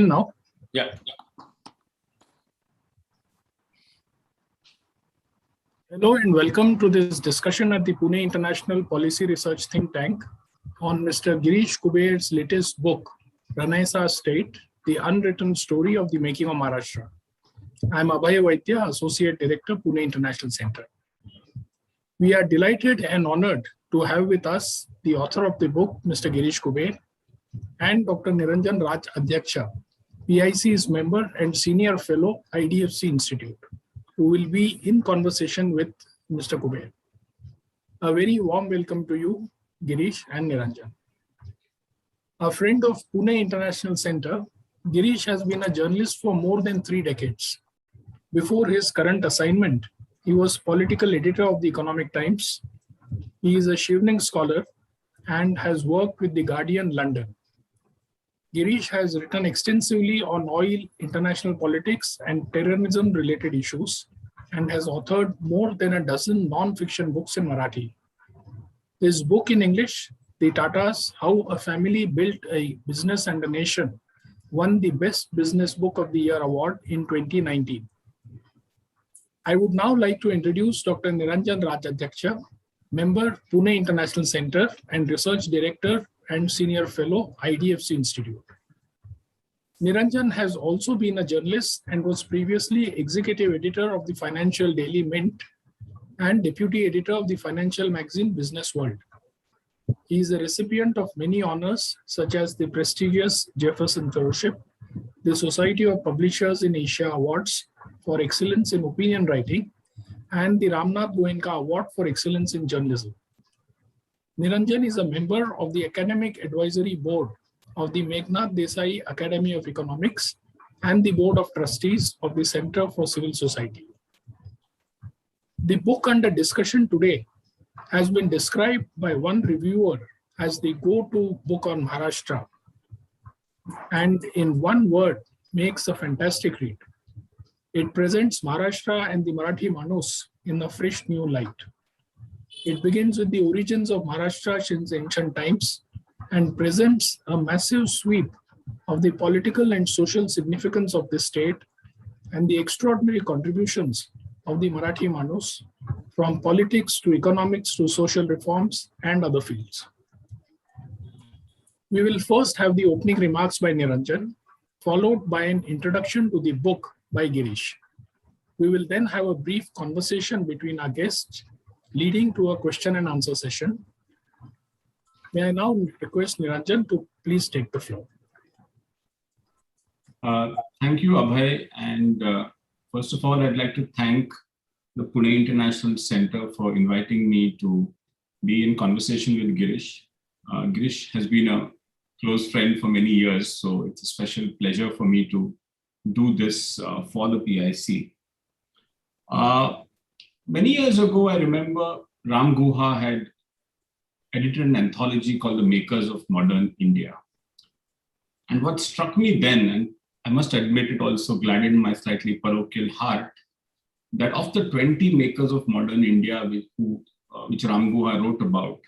Now? Yeah. Hello and welcome to this discussion at the Pune International Policy Research Think Tank on Mr. Girish Kuber's latest book, Renaissance State, The Unwritten Story of the Making of Maharashtra. I am Abhay Vaidya, Associate Director, Pune International Center. We are delighted and honored to have with us the author of the book, Mr. Girish Kuber, and Dr. Niranjan Raj Adhyaksha, PIC's member and senior fellow, IDFC Institute, who will be in conversation with Mr. Kuber. A very warm welcome to you, Girish and Niranjan. A friend of Pune International Center, Girish has been a journalist for more than 3 decades. Before his current assignment, he was political editor of the Economic Times. He is a Shivning scholar and has worked with The Guardian, London. Girish has written extensively on oil, international politics, and terrorism-related issues, and has authored more than a dozen non-fiction books in Marathi. His book in English, The Tatas, How a Family Built a Business and a Nation, won the Best Business Book of the Year award in 2019. I would now like to introduce Dr. Niranjan Raj Adhyaksha, member, Pune International Center, and research director and senior fellow, IDFC Institute. Niranjan has also been a journalist and was previously executive editor of the Financial Daily Mint and deputy editor of the financial magazine Business World. He is a recipient of many honors, such as the prestigious Jefferson Fellowship, the Society of Publishers in Asia Awards for Excellence in Opinion Writing, and the Ramnath Goenka Award for Excellence in Journalism. Niranjan is a member of the Academic Advisory Board of the Meghnad Desai Academy of Economics and the Board of Trustees of the Center for Civil Society. The book under discussion today has been described by one reviewer as the go-to book on Maharashtra, and in one word makes a fantastic read. It presents Maharashtra and the Marathi Manus in a fresh new light. It begins with the origins of Maharashtra since ancient times and presents a massive sweep of the political and social significance of the state and the extraordinary contributions of the Marathi Manus from politics to economics to social reforms and other fields. We will first have the opening remarks by Niranjan, followed by an introduction to the book by Girish. We will then have a brief conversation between our guests, leading to a question and answer session. May I now request Niranjan to please take the floor. Thank you, Abhay. And first of all, I'd like to thank the Pune International Center for inviting me to be in conversation with Girish. Girish has been a close friend for many years, so it's a special pleasure for me to do this for the PIC. Many years ago, I remember Ram Guha had edited an anthology called The Makers of Modern India. And what struck me then, and I must admit it also gladdened my slightly parochial heart, that of the 20 makers of modern India which Ram Guha wrote about,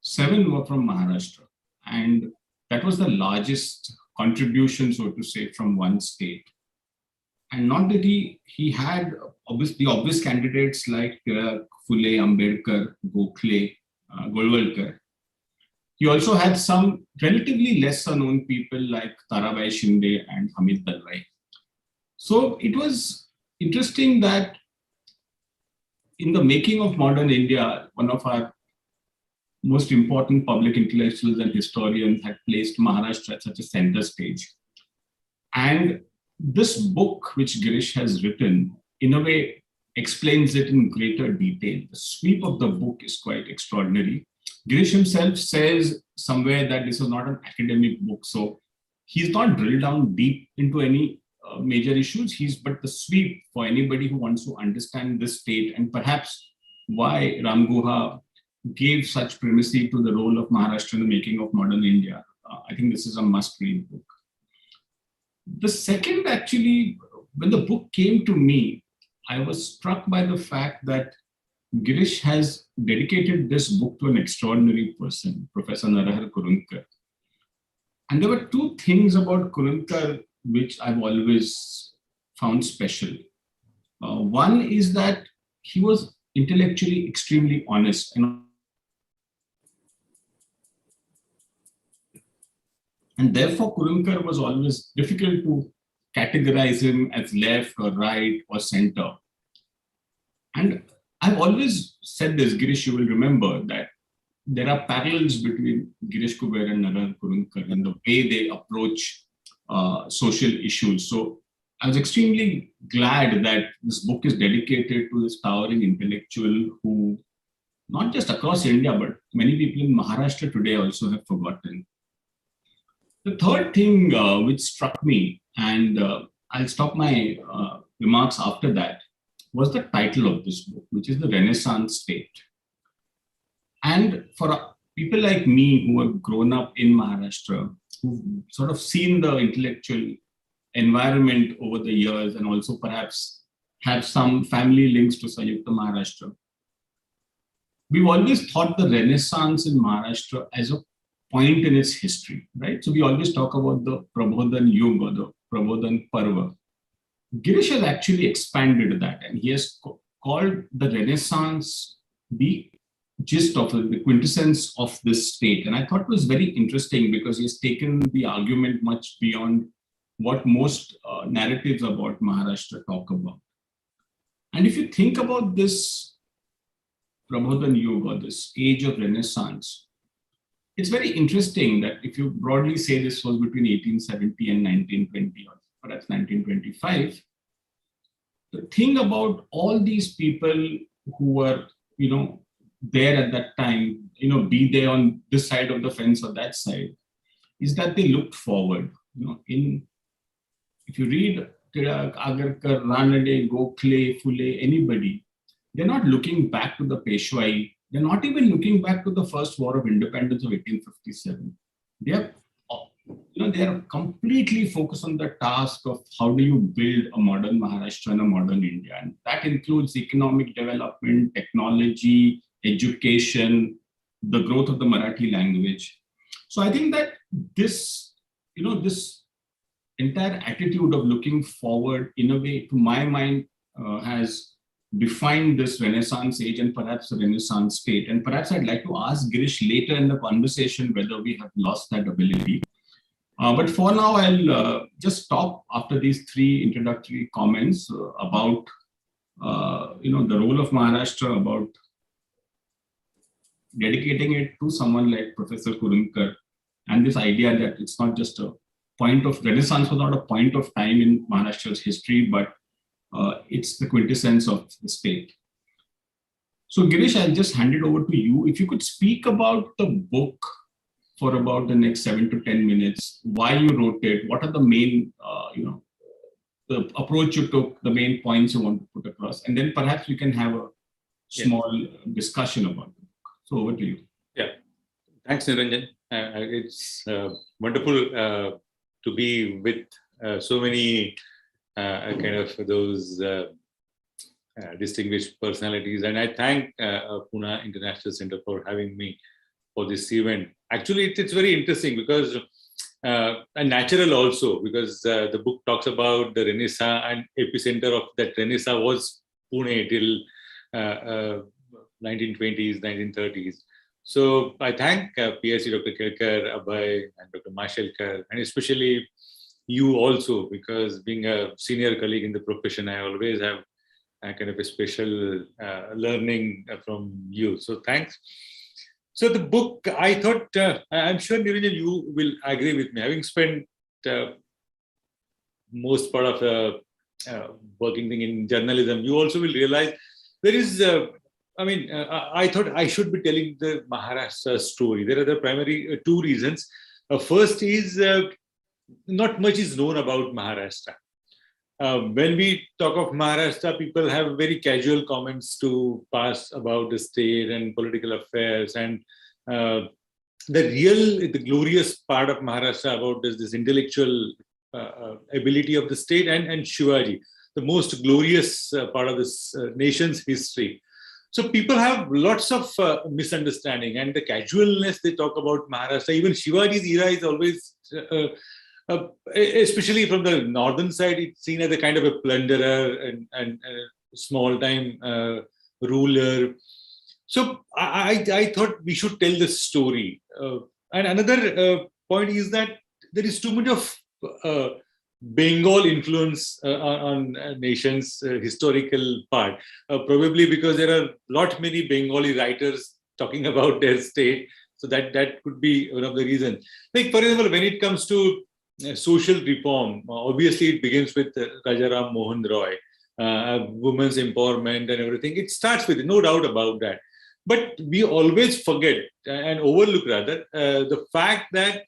7 were from Maharashtra. And that was the largest contribution, so to say, from one state. And not that he had the obvious candidates like Phule, Ambedkar, Gokhale, Golwalkar. He also had some relatively lesser known people like Tarabai Shinde and Hamid Dalwai. So it was interesting that in the making of modern India, one of our most important public intellectuals and historians had placed Maharashtra at such a center stage. And this book, which Girish has written, in a way explains it in greater detail. The sweep of the book is quite extraordinary. Girish himself says somewhere that this is not an academic book, so he's not drilled down deep into any major issues. But the sweep for anybody who wants to understand this state and perhaps why Ram Guha gave such primacy to the role of Maharashtra in the making of modern India. I think this is a must-read book. The second, actually, when the book came to me, I was struck by the fact that Girish has dedicated this book to an extraordinary person, Professor Narahar Kurunkar. And there were two things about Kurunkar which I've always found special. One is that he was intellectually extremely honest, and therefore Kurunkar was always difficult to categorize him as left or right or center. And I've always said this, Girish, you will remember that there are parallels between Girish Kuber and Naran Kurunkar in the way they approach social issues. So I was extremely glad that this book is dedicated to this towering intellectual who, not just across India, but many people in Maharashtra today also have forgotten. The third thing which struck me, and I'll stop my remarks after that, was the title of this book, which is The Renaissance State. And for people like me who have grown up in Maharashtra, who've sort of seen the intellectual environment over the years and also perhaps have some family links to Sayukta Maharashtra, we've always thought the Renaissance in Maharashtra as a point in its history, right? So we always talk about the Prabodhan Yuga or the Prabodhan Parva. Girish has actually expanded that, and he has called the Renaissance the gist of it, the quintessence of this state. And I thought it was very interesting because he has taken the argument much beyond what most narratives about Maharashtra talk about. And if you think about this Prabodhan Yuga, this age of Renaissance, it's very interesting that if you broadly say this was between 1870 and 1920, or perhaps 1925, the thing about all these people who were, there at that time, be they on this side of the fence or that side, is that they looked forward. If you read Tilak, Agarkar, Ranade, Gokhale, Phule, anybody, they're not looking back to the Peshwai. They're not even looking back to the First War of Independence of 1857. They are completely focused on the task of how do you build a modern Maharashtra and a modern India. And that includes economic development, technology, education, the growth of the Marathi language. So I think that this entire attitude of looking forward, in a way, to my mind, has defined this Renaissance age and perhaps the Renaissance state. And perhaps I'd like to ask Girish later in the conversation whether we have lost that ability. But for now, I'll just stop after these three introductory comments about the role of Maharashtra, about dedicating it to someone like Professor Kurunkar, and this idea that it's not just a point of Renaissance was not a point of time in Maharashtra's history, but it's the quintessence of the state. So Girish, I'll just hand it over to you. If you could speak about the book for about the next 7 to 10 minutes, why you wrote it, what are the main, the approach you took, the main points you want to put across, and then perhaps we can have a small discussion about it. So over to you. Yeah, thanks, Niranjan. It's wonderful to be with so many kind of those distinguished personalities. And I thank Pune International Center for having me for this event. Actually, it's very interesting because, and natural also, because the book talks about the Renaissance, and epicenter of that Renaissance was Pune till 1920s, 1930s. So I thank PSC Dr. Kelkar, Abhay, and Dr. Mashelkar, and especially you also, because being a senior colleague in the profession, I always have a kind of a special learning from you. So thanks. So the book, I thought, I'm sure Niranjan, you will agree with me. Having spent most part of working thing in journalism, you also will realize there is, I thought I should be telling the Maharashtra story. There are the primary two reasons. First is not much is known about Maharashtra. When we talk of Maharashtra, people have very casual comments to pass about the state and political affairs. And the glorious part of Maharashtra about this intellectual ability of the state and Shivaji, the most glorious part of this nation's history. So people have lots of misunderstanding, and the casualness they talk about Maharashtra. Even Shivaji's era is always especially from the northern side, it's seen as a kind of a plunderer and small-time ruler. So I thought we should tell the story. And another point is that there is too much of Bengal influence on nation's historical part, probably because there are many Bengali writers talking about their state. So that could be one of the reasons. Like, for example, when it comes to social reform, obviously it begins with Rajaram Mohan Roy, women's empowerment and everything. It starts with it, no doubt about that. But we always forget and overlook rather the fact that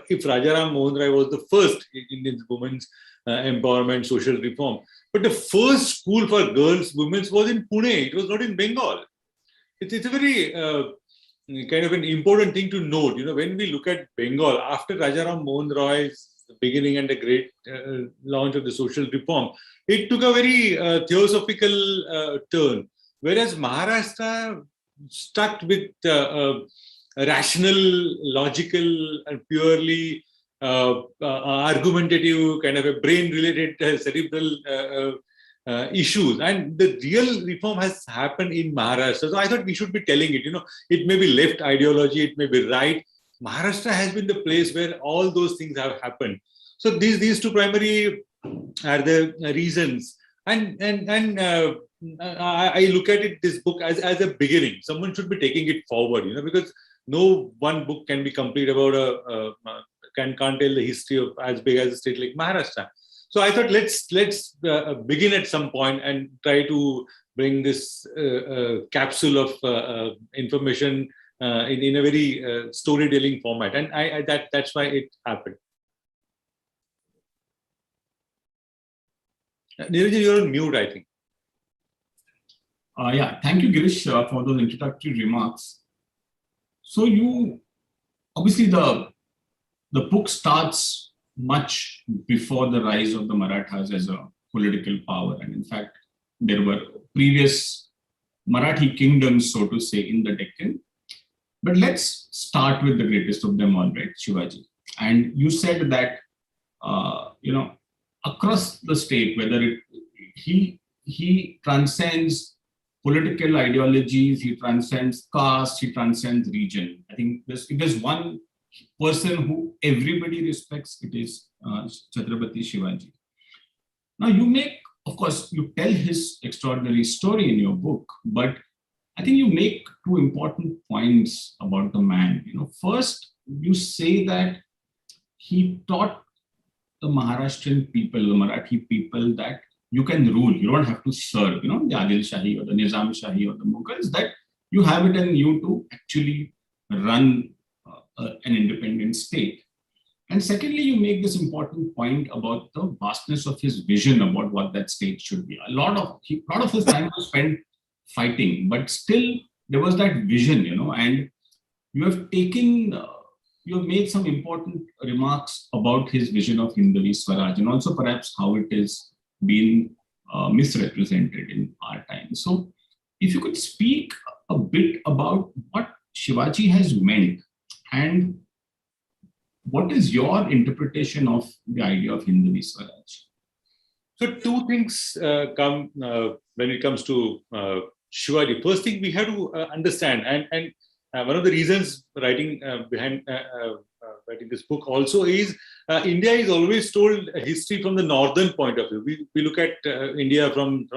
if Rajaram Mohan Roy was the first in women's empowerment, social reform, but the first school for girls, women was in Pune. It was not in Bengal. It's a very kind of an important thing to note. When we look at Bengal after Rajaram Mohan Roy's beginning and the great launch of the social reform, it took a very theosophical turn, whereas Maharashtra stuck with rational, logical, and purely argumentative, kind of a brain-related cerebral issues. And the real reform has happened in Maharashtra. So I thought we should be telling it. It may be left ideology, it may be right. Maharashtra has been the place where all those things have happened. So these two primary are the reasons. And I look at this book as a beginning. Someone should be taking it forward, because no one book can be complete about can't tell the history of as big as a state like Maharashtra. So I thought let's begin at some point and try to bring this capsule of information in a very storytelling format, and that's why it happened. Neeraj, you're on mute, I think. Yeah, thank you, Girish, for those introductory remarks. So obviously the book starts much before the rise of the Marathas as a political power. And in fact, there were previous Marathi kingdoms, so to say, in the Deccan. But let's start with the greatest of them all, right, Shivaji. And you said that, across the state, whether he transcends political ideologies, he transcends caste, he transcends region. I think if there's one person who everybody respects, it is Chhatrapati Shivaji. Now of course, you tell his extraordinary story in your book, but I think you make two important points about the man. First, you say that he taught the Maharashtrian people, the Marathi people, that you can rule. You don't have to serve, the Adil Shahi or the Nizam Shahi or the Mughals, that you have it in you to actually run an independent state. And secondly, you make this important point about the vastness of his vision about what that state should be. A lot of his time was spent fighting, but still there was that vision, and you have made some important remarks about his vision of Hindavi Swaraj, and also perhaps how it is being misrepresented in our time. So if you could speak a bit about what Shivaji has meant and what is your interpretation of the idea of Hindavi Swaraj? So two things come when it comes to Shivaji. First thing we have to understand, and one of the reasons behind writing this book also is India is always told history from the northern point of view. We look at India from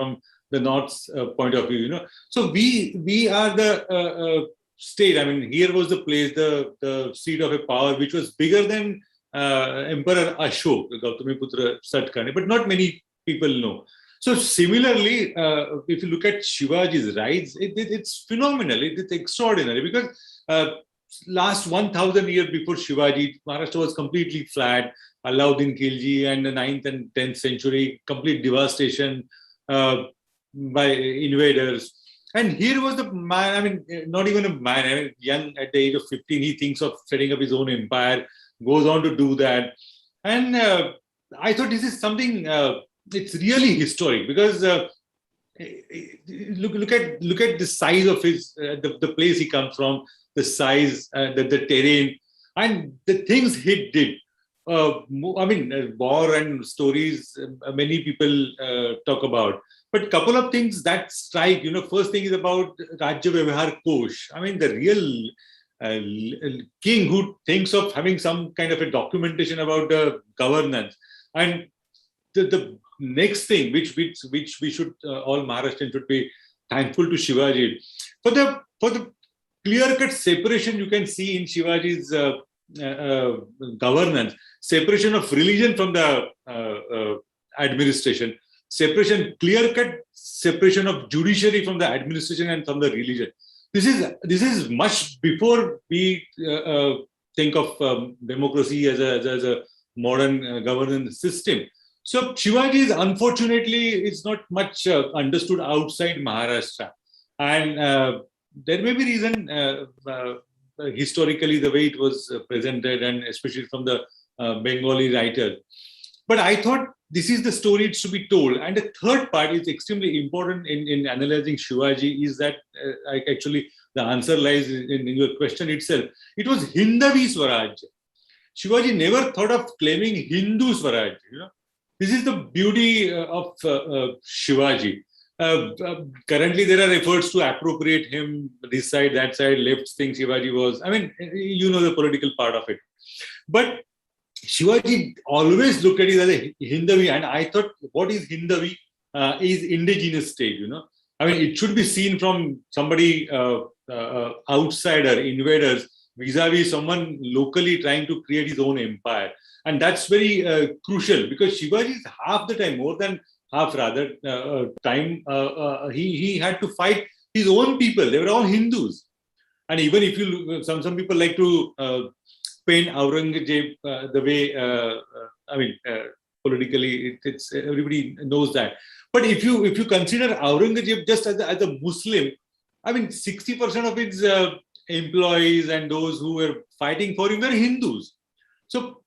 the north's point of view. So we are the state. I mean, here was the place, the seat of a power which was bigger than Emperor Ashok, Gautamiputra Satkane, but not many people know. So similarly, if you look at Shivaji's rise, it's phenomenal. It's extraordinary because last 1,000 years before Shivaji, Maharashtra was completely flat. Alauddin Khilji and the 9th and 10th century, complete devastation by invaders. And here was the man, I mean, not even a man, I mean, young at the age of 15, he thinks of setting up his own empire, goes on to do that. And I thought this is something, it's really historic because look at the size of his, the place he comes from, the size, the terrain, and the things he did. war and stories, many people talk about. But couple of things that strike, first thing is about Rajya Vyavahar Kosh. I mean, the real king who thinks of having some kind of a documentation about the governance. And the next thing, which we should, all Maharashtrians should be thankful to Shivaji for the clear-cut separation you can see in Shivaji's governance, separation of religion from the administration, clear-cut separation of judiciary from the administration and from the religion. This is much before we think of democracy as a modern governance system. So Shivaji is unfortunately is not much understood outside Maharashtra, and there may be reason historically the way it was presented, and especially from the Bengali writer. But I thought this is the story it should be told. And the third part is extremely important in analyzing Shivaji is that actually the answer lies in your question itself. It was Hindavi Swaraj. Shivaji never thought of claiming Hindu Swaraj. This is the beauty of Shivaji. Currently, there are efforts to appropriate him, this side, that side, left thing Shivaji was. I mean, the political part of it. But Shivaji always looked at it as a Hindavi, and I thought, what is Hindavi? Is indigenous state, I mean, it should be seen from somebody outsider, invaders, vis-a-vis someone locally trying to create his own empire. And that's very crucial, because Shivaji is half the time, more than half rather, he had to fight his own people. They were all Hindus. And even if you look, some people like to paint Aurangzeb the way, politically, it's everybody knows that. But if you consider Aurangzeb just as a Muslim, I mean, 60% of his employees and those who were fighting for him were Hindus. So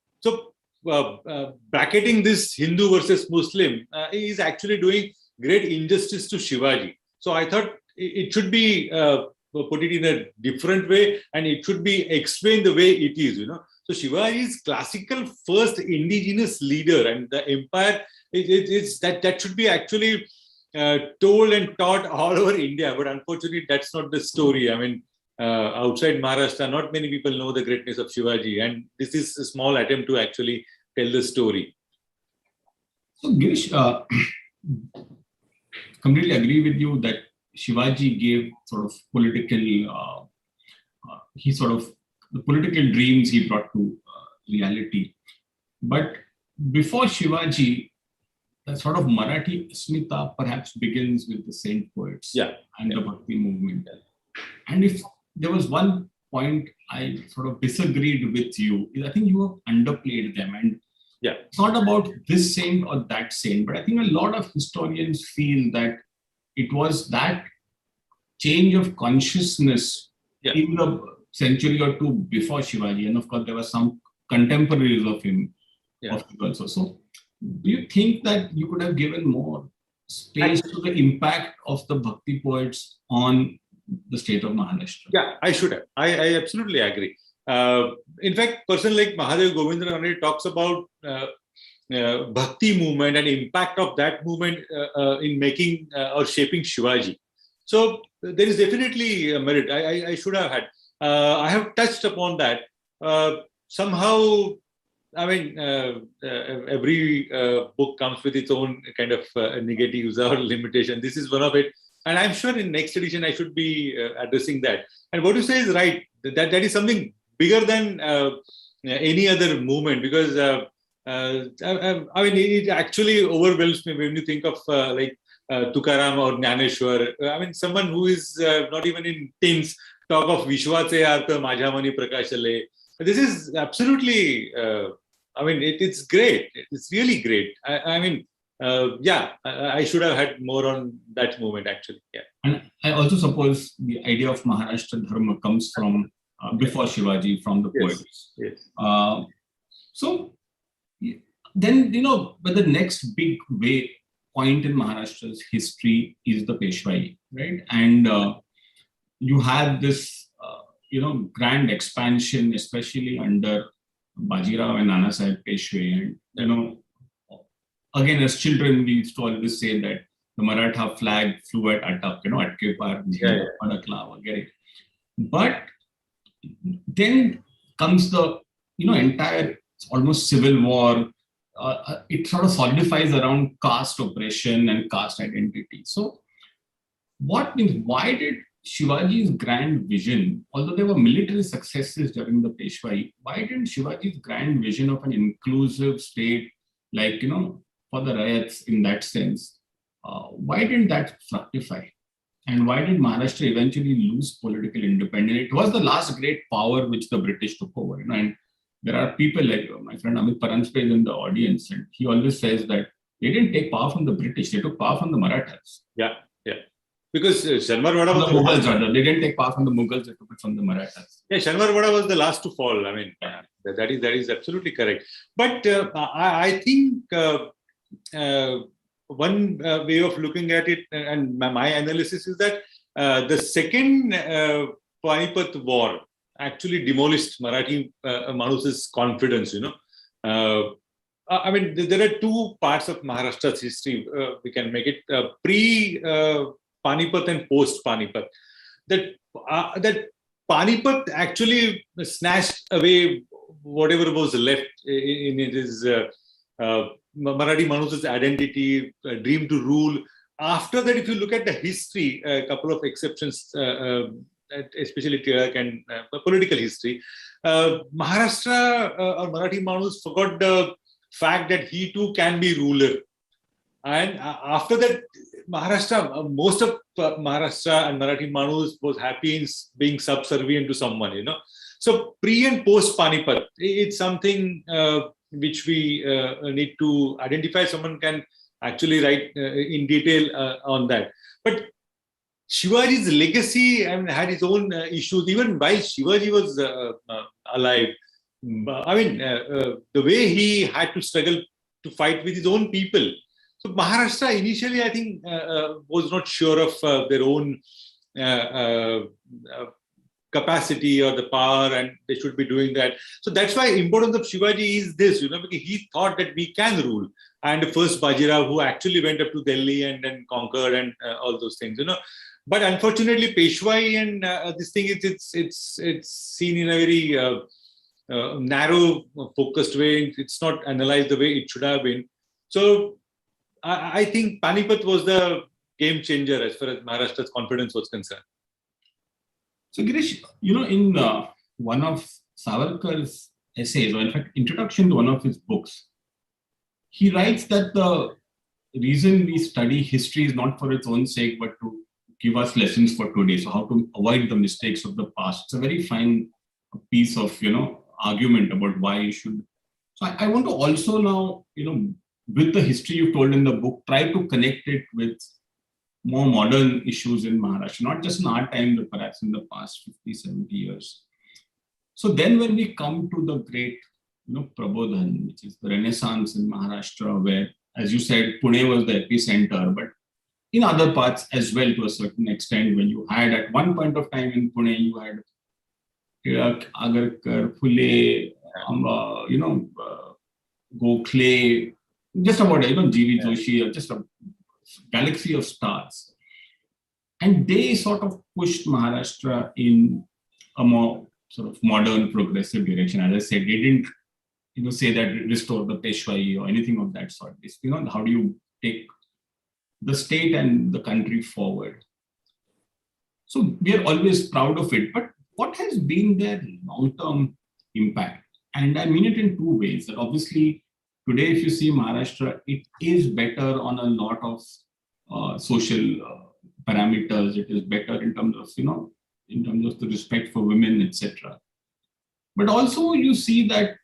bracketing this Hindu versus Muslim is actually doing great injustice to Shivaji. So I thought it should be put it in a different way, and it should be explained the way it is, So Shivaji is classical first indigenous leader, and the empire that should be actually told and taught all over India. But unfortunately, that's not the story. I mean, outside Maharashtra, not many people know the greatness of Shivaji, and this is a small attempt to actually tell the story. So, Girish, completely agree with you that Shivaji gave sort of political, the political dreams he brought to reality. But before Shivaji, the sort of Marathi Asmita perhaps begins with the saint poets and the Bhakti movement. And if there was one point I sort of disagreed with you, I think you have underplayed them. And it's not about this saint or that saint, but I think a lot of historians feel that it was that change of consciousness in the century or two before Shivaji. And of course, there were some contemporaries of him also. So do you think that you could have given more space to the impact of the Bhakti poets on the state of Maharashtra? Yeah, I should have. I absolutely agree. In fact, person like Mahadev Govindranath talks about Bhakti movement and impact of that movement in making or shaping Shivaji. So there is definitely a merit. I should have had. I have touched upon that. Somehow, I mean, every book comes with its own kind of negatives or limitation. This is one of it. And I'm sure in next edition, I should be addressing that. And what you say is right. That is something bigger than any other movement, because I mean, it actually overwhelms me when you think of like Tukaram or Jnaneshwar. I mean, someone who is not even in teens talk of Vishwache Artha Majha Mani Prakashale. This is absolutely, I mean, it's great. It's really great. I mean, I should have had more on that movement actually. Yeah. And I also suppose the idea of Maharashtra Dharma comes from before Shivaji, from the poets. Yes. So then, but the next big point in Maharashtra's history is the Peshwai, right? And you had this, grand expansion, especially under Bajirao and Nana Sahib Peshwa. And, again, as children, we used to always say that the Maratha flag flew at Atak, Atke Par, Padakla, Vagere. But then comes the, entire almost civil war. It sort of solidifies around caste oppression and caste identity. So why did Shivaji's grand vision, although there were military successes during the Peshwai, why didn't Shivaji's grand vision of an inclusive state, like, for the riots in that sense, why didn't that fructify? And why did Maharashtra eventually lose political independence? It was the last great power which the British took over, and there are people like my friend Amit Paranspe is in the audience, and he always says that they didn't take power from the British, they took power from the Marathas. Yeah. Because Sharmarwada was the Mughals, rather. They didn't take power from the Mughals, they took it from the Marathas. Yeah, Sharmarwada was the last to fall. I mean, that is absolutely correct. But I think one way of looking at it, and my analysis is that the second Panipat war actually demolished Marathi Manus's confidence, I mean, there are two parts of Maharashtra's history. We can make it pre-Panipat and post-Panipat. That Panipat actually snatched away whatever was left in his Marathi Manus's identity, dream to rule. After that, if you look at the history, a couple of exceptions, especially Tilak and political history, Maharashtra or Marathi Manus forgot the fact that he too can be ruler. And after that, Maharashtra, most of Maharashtra and Marathi Manus was happy in being subservient to someone, So pre and post Panipat, it's something which we need to identify. Someone can actually write in detail on that. But Shivaji's legacy had its own issues, even while Shivaji was alive. I mean, the way he had to struggle to fight with his own people. So Maharashtra initially, I think, was not sure of their own capacity or the power, and they should be doing that. So that's why importance of Shivaji is this, because he thought that we can rule. And the first Bajirao, who actually went up to Delhi and then conquered and all those things, But unfortunately, Peshwai and this thing, it's seen in a very narrow, focused way. It's not analyzed the way it should have been. So I think Panipat was the game changer as far as Maharashtra's confidence was concerned. So Girish, in one of Savarkar's essays, or in fact, introduction to one of his books, he writes that the reason we study history is not for its own sake, but to give us lessons for today. So how to avoid the mistakes of the past. It's a very fine piece of, argument about why you should. So I want to also now, with the history you told in the book, try to connect it with more modern issues in Maharashtra, not just in our time, but perhaps in the past 50, 70 years. So then when we come to the great, Prabodhan, which is the Renaissance in Maharashtra, where, as you said, Pune was the epicenter, but in other parts as well, to a certain extent, when you had at one point of time in Pune, you had Tilak, Agarkar, Phule, Gokhale, just about, G.V. Joshi, just a galaxy of stars. And they sort of pushed Maharashtra in a more sort of modern, progressive direction. As I said, they didn't, say that restore the Peshwai or anything of that sort. It's, how do you take the state and the country forward? So we are always proud of it. But what has been their long-term impact? And I mean it in two ways. That obviously, today, if you see Maharashtra, it is better on a lot of social parameters. It is better in terms of, in terms of the respect for women, etc. But also you see that,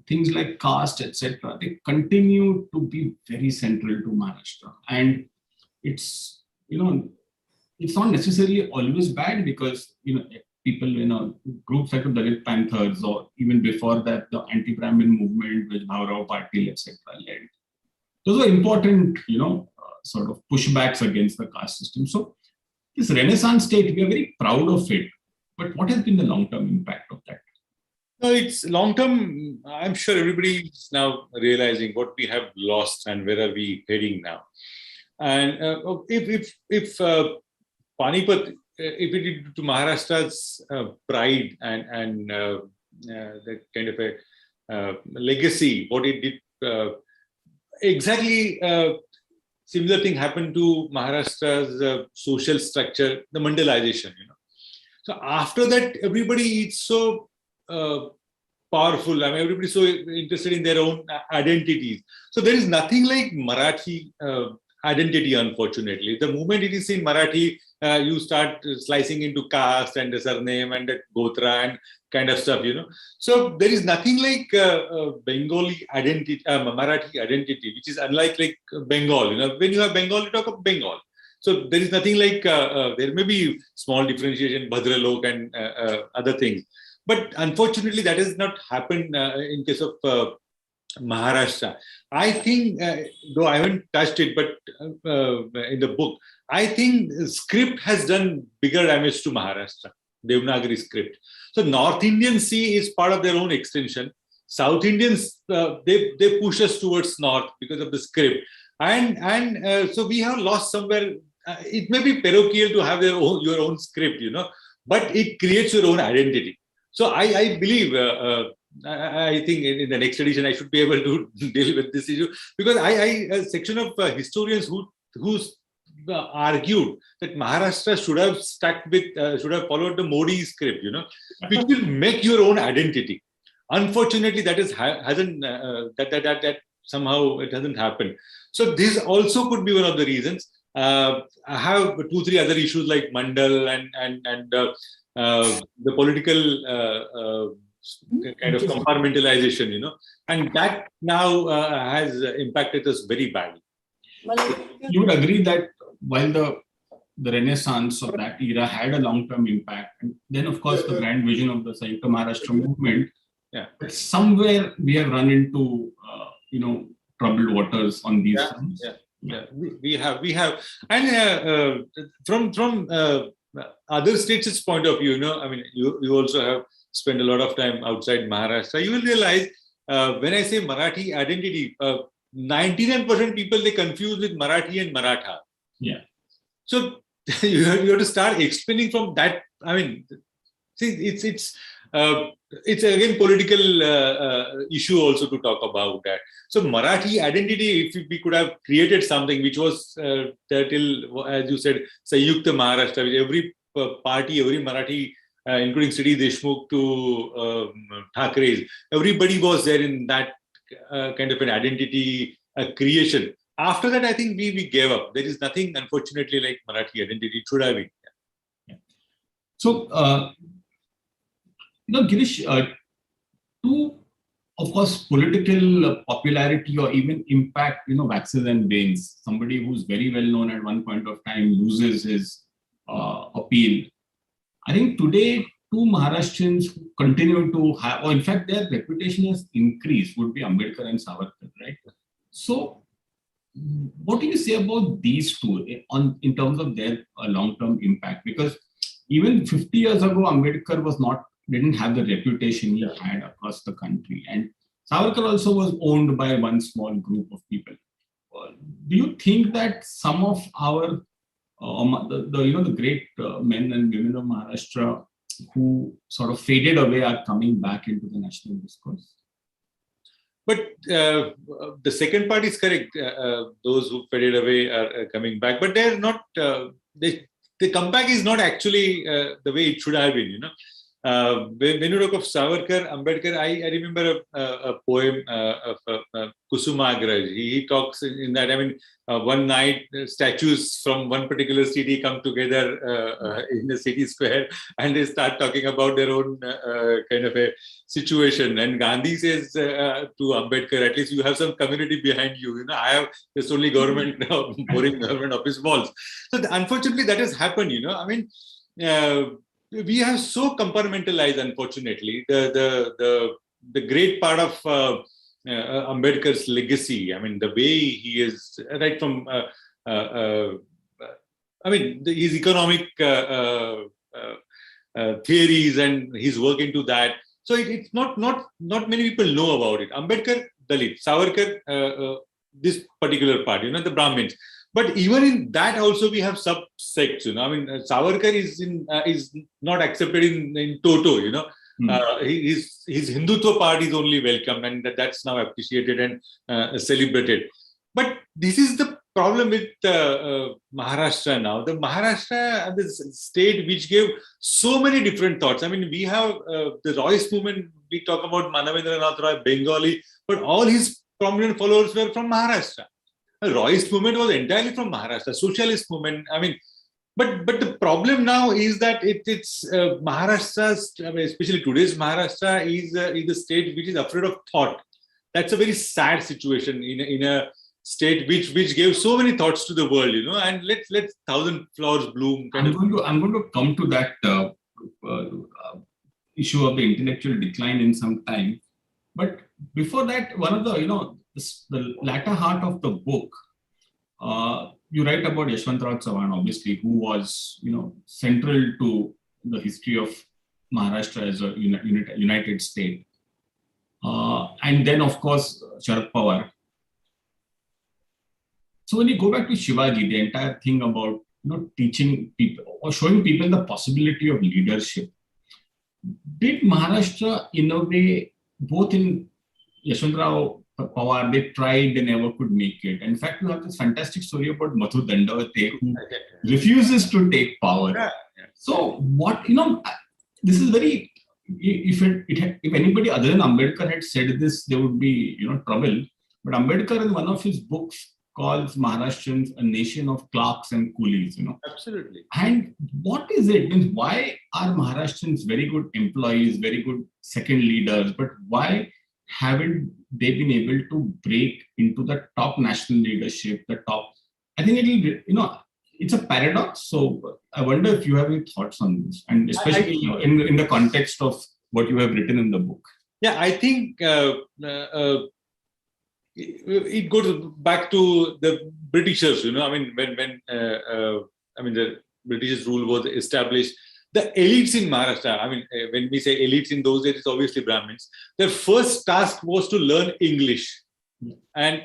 things like caste, etc., they continue to be very central to Maharashtra. And it's, it's not necessarily always bad because, people, groups like the Dalit Panthers, or even before that, the anti-Brahmin movement, which Bhaurao Patil, etc., led. Those are important, sort of pushbacks against the caste system. So this Renaissance state, we are very proud of it. But what has been the long-term impact of that? No, it's long term. I'm sure everybody is now realizing what we have lost and where are we heading now. And if Panipat, if it is to Maharashtra's pride and that kind of a legacy, what it did exactly. Similar thing happened to Maharashtra's social structure, the Mandalization. So after that, everybody is so powerful. I mean, everybody's so interested in their own identities. So there is nothing like Marathi identity, unfortunately. The moment it is in Marathi, you start slicing into caste and the surname and the gotra and kind of stuff, So there is nothing like Bengali identity, Marathi identity, which is unlike like Bengal. When you have Bengal, you talk of Bengal. So there is nothing like, there may be small differentiation, Bhadralok and other things. But unfortunately, that has not happened in case of Maharashtra. I think, though I haven't touched it, but in the book, I think script has done bigger damage to Maharashtra, Devanagari script. So North Indian Sea is part of their own extension. South Indians, they push us towards North because of the script. And so we have lost somewhere. It may be parochial to have your own script, but it creates your own identity. So I believe, I think in the next edition, I should be able to deal with this issue because a section of historians who argued that Maharashtra should have should have followed the Modi script, which will make your own identity. Unfortunately, that hasn't that somehow it hasn't happened. So this also could be one of the reasons. I have 2-3 other issues like Mandal and the political kind of compartmentalization, and that now has impacted us very badly. You would agree that while the renaissance of that era had a long-term impact, and then of course the grand vision of the Sanyukta Maharashtra movement, but somewhere we have run into troubled waters on these fronts. Yeah, we have, and from other states' point of view, I mean, you also have spent a lot of time outside Maharashtra. You will realize when I say Marathi identity, 99% people they confuse with Marathi and Maratha. Yeah. So you have to start explaining from that. I mean, see, it's again political issue also to talk about that. So Marathi identity, if we could have created something which was till, as you said, Sanyukta Maharashtra, which every party, every Marathi, including Sri Deshmukh to Thakre's, everybody was there in that kind of an identity creation. After that, I think we gave up. There is nothing, unfortunately, like Marathi identity. It should have been. Yeah. So, Girish, to, of course, political popularity or even impact, waxes and wanes. Somebody who's very well known at one point of time loses his appeal. I think today, two Maharashtrians who continue to have, or in fact, their reputation has increased would be Ambedkar and Savarkar, right? So, what do you say about these two in terms of their long-term impact? Because even 50 years ago, Ambedkar didn't have the reputation he had across the country, and Savarkar also was owned by one small group of people. Do you think that some of our the great men and women of Maharashtra who sort of faded away are coming back into the national discourse? But the second part is correct. Those who faded away are coming back, but they're not. The comeback is not actually the way it should have been. When you talk of Savarkar, Ambedkar, I remember a poem of Kusumagraj. He talks in that. I mean, one night statues from one particular city come together in the city square and they start talking about their own kind of a situation. And Gandhi says to Ambedkar, at least you have some community behind you. I have this only government, boring government office walls. So unfortunately, that has happened. I mean. We have so compartmentalized, unfortunately, the great part of Ambedkar's legacy. I mean, the way he is right from, his economic theories and his work into that. So it's not many people know about it. Ambedkar, Dalit, Savarkar, this particular part, the Brahmins. But even in that also we have subsects, I mean, Savarkar is not accepted in toto, his Hindutva part is only welcome, and that's now appreciated and celebrated. But this is the problem with Maharashtra now. The Maharashtra, the state which gave so many different thoughts. I mean, we have the Royce movement, we talk about Manavendranath Roy, Bengali, but all his prominent followers were from Maharashtra. The Royce movement was entirely from Maharashtra, socialist movement. I mean, but the problem now is that it's Maharashtra, especially today's Maharashtra, is a state which is afraid of thought. That's a very sad situation in a state which gave so many thoughts to the world, and let thousand flowers bloom. I'm going to come to that issue of the intellectual decline in some time. But before that, one of the latter half of the book, you write about Yashwantrao Chavan, obviously, who was, central to the history of Maharashtra as a united state. And then, of course, Sharad Pawar. So when you go back to Shivaji, the entire thing about, teaching people or showing people the possibility of leadership, did Maharashtra, in a way, both in Yashwantrao Pawar, they tried, they never could make it. In fact, you have this fantastic story about Madhu Dandavate, who refuses to take power. Yeah. So what, this is very, if anybody other than Ambedkar had said this, there would be, trouble. But Ambedkar, in one of his books, calls Maharashtrians a nation of clerks and coolies, Absolutely. And what is it? Means why are Maharashtrians very good employees, very good second leaders, but why haven't they been able to break into the top national leadership, I think it's a paradox. So I wonder if you have any thoughts on this, and especially in the context of what you have written in the book. Yeah, I think it goes back to the Britishers, I mean, when the British rule was established, the elites in Maharashtra, I mean, when we say elites in those days, it's obviously Brahmins. Their first task was to learn English and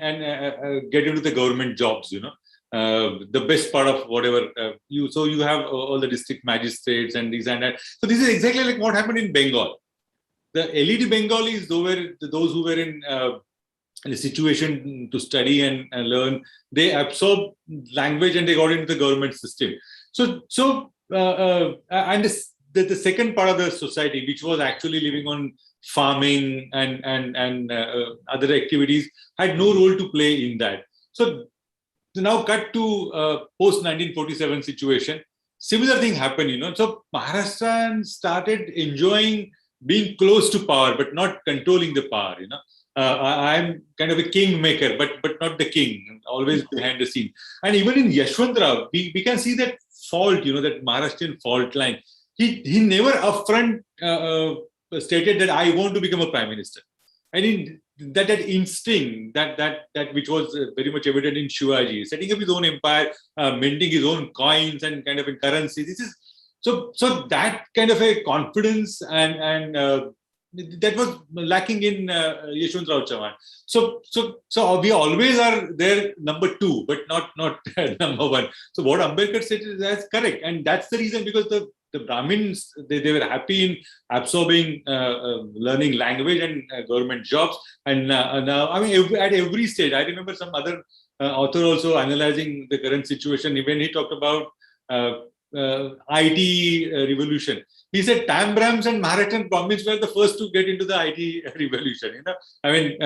get into the government jobs, the best part of whatever you have all the district magistrates and this and that. So this is exactly like what happened in Bengal. The elite Bengalis, those who were in a situation to study and learn, they absorbed language and they got into the government system. And the second part of the society, which was actually living on farming and other activities, had no role to play in that. So now cut to post 1947 situation, similar thing happened. So Maharashtrians started enjoying being close to power, but not controlling the power. I'm kind of a kingmaker, but not the king, always behind the scene. And even in Yashwantrao, we can see that fault, that Maharashtrian fault line. He never upfront stated that I want to become a prime minister. And in that instinct, that which was very much evident in Shivaji, setting up his own empire, minting his own coins and kind of in currency. This is so that kind of a confidence and that was lacking in Yashwantrao Chavan. So we always are there number two, but not number one. So what Ambedkar said is that's correct, and that's the reason, because the Brahmins they were happy in absorbing learning language and government jobs, and now I mean at every stage. I remember some other author also analyzing the current situation. Even he talked about IT revolution. He said Tambrams and Maharashtrian Brahmins were the first to get into the IT revolution. I mean,